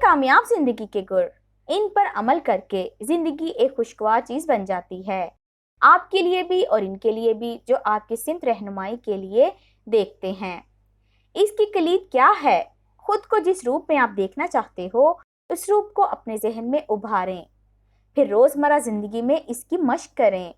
کامیاب زندگی کے گر، ان پر عمل کر کے زندگی ایک خوشگوار چیز بن جاتی ہے، آپ کے لیے بھی اور ان کے لیے بھی جو آپ کی سمت رہنمائی کے لیے دیکھتے ہیں۔ اس کی کلید کیا ہے؟ خود کو جس روپ میں آپ دیکھنا چاہتے ہو اس روپ کو اپنے ذہن میں ابھاریں، پھر روزمرہ زندگی میں اس کی مشق کریں۔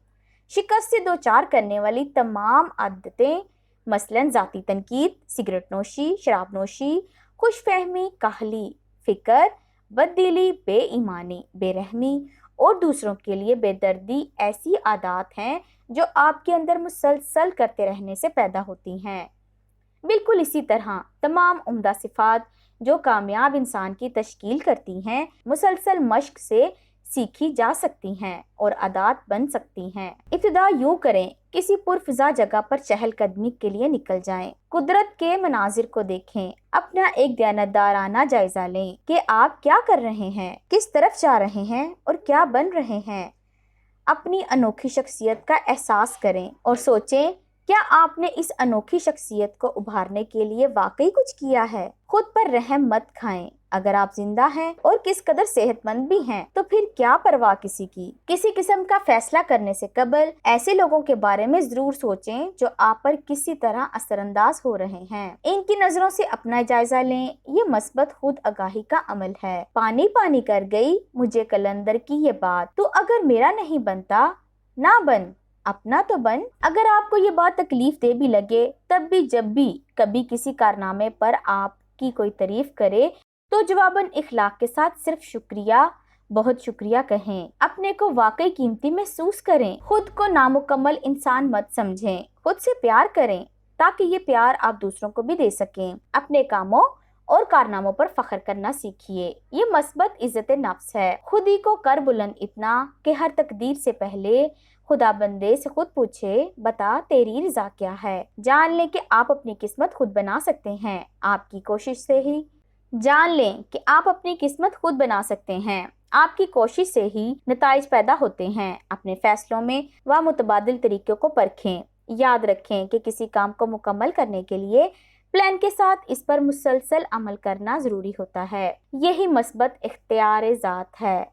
شکست سے دوچار کرنے والی تمام عادتیں مثلاً ذاتی تنقید، سگریٹ نوشی، شراب نوشی، خوش فہمی، کاہلی، فکر، بددلی، بے ایمانی، بے رحمی اور دوسروں کے لیے بے دردی ایسی عادات ہیں جو آپ کے اندر مسلسل کرتے رہنے سے پیدا ہوتی ہیں۔ بالکل اسی طرح تمام عمدہ صفات جو کامیاب انسان کی تشکیل کرتی ہیں مسلسل مشق سے سیکھی جا سکتی ہیں اور عادات بن سکتی ہیں۔ ابتدا یوں کریں، کسی پرفضا جگہ پر چہل قدمی کے لیے نکل جائیں، قدرت کے مناظر کو دیکھیں، اپنا ایک دیانتدارانہ جائزہ لیں کہ آپ کیا کر رہے ہیں، کس طرف جا رہے ہیں اور کیا بن رہے ہیں۔ اپنی انوکھی شخصیت کا احساس کریں اور سوچیں کیا آپ نے اس انوکھی شخصیت کو ابھارنے کے لیے واقعی کچھ کیا ہے۔ خود پر رحم مت کھائیں، اگر آپ زندہ ہیں اور کس قدر صحت مند بھی ہیں تو پھر کیا پرواہ کسی کی۔ کسی قسم کا فیصلہ کرنے سے قبل ایسے لوگوں کے بارے میں ضرور سوچیں جو آپ پر کسی طرح اثر انداز ہو رہے ہیں، ان کی نظروں سے اپنا جائزہ لیں۔ یہ مثبت خود آگاہی کا عمل ہے۔ پانی پانی کر گئی مجھے قلندر کی یہ بات، تو اگر میرا نہیں بنتا نہ بن، اپنا تو بن۔ اگر آپ کو یہ بات تکلیف دہ بھی لگے تب بھی جب بھی کبھی کسی کارنامے پر آپ کی کوئی تعریف کرے تو جواباً اخلاق کے ساتھ صرف شکریہ، بہت شکریہ کہیں۔ اپنے کو واقعی قیمتی محسوس کریں، خود کو نامکمل انسان مت سمجھیں، خود سے پیار کریں تاکہ یہ پیار آپ دوسروں کو بھی دے سکیں۔ اپنے کاموں اور کارناموں پر فخر کرنا سیکھیے، یہ مثبت عزت نفس ہے۔ خود ہی کو کر بلند اتنا کہ ہر تقدیر سے پہلے خدا بندے سے خود پوچھے بتا تیری رضا کیا ہے۔ جان لیں کہ آپ اپنی قسمت خود بنا سکتے ہیں، آپ کی کوشش سے ہی۔ جان لیں کہ آپ اپنی قسمت خود بنا سکتے ہیں، آپ کی کوشش سے ہی نتائج پیدا ہوتے ہیں۔ اپنے فیصلوں میں متبادل طریقوں کو پرکھیں۔ یاد رکھیں کہ کسی کام کو مکمل کرنے کے لیے پلان کے ساتھ اس پر مسلسل عمل کرنا ضروری ہوتا ہے، یہی مثبت اختیار ذات ہے۔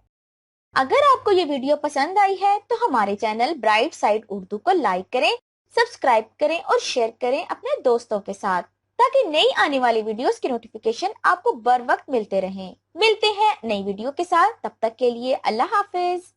اگر آپ کو یہ ویڈیو پسند آئی ہے تو ہمارے چینل برائٹ سائڈ اردو کو لائک کریں، سبسکرائب کریں اور شیئر کریں اپنے دوستوں کے ساتھ تاکہ نئی آنے والی ویڈیوز کی نوٹیفیکیشن آپ کو بر وقت ملتے رہیں۔ ملتے ہیں نئی ویڈیو کے ساتھ، تب تک کے لیے اللہ حافظ۔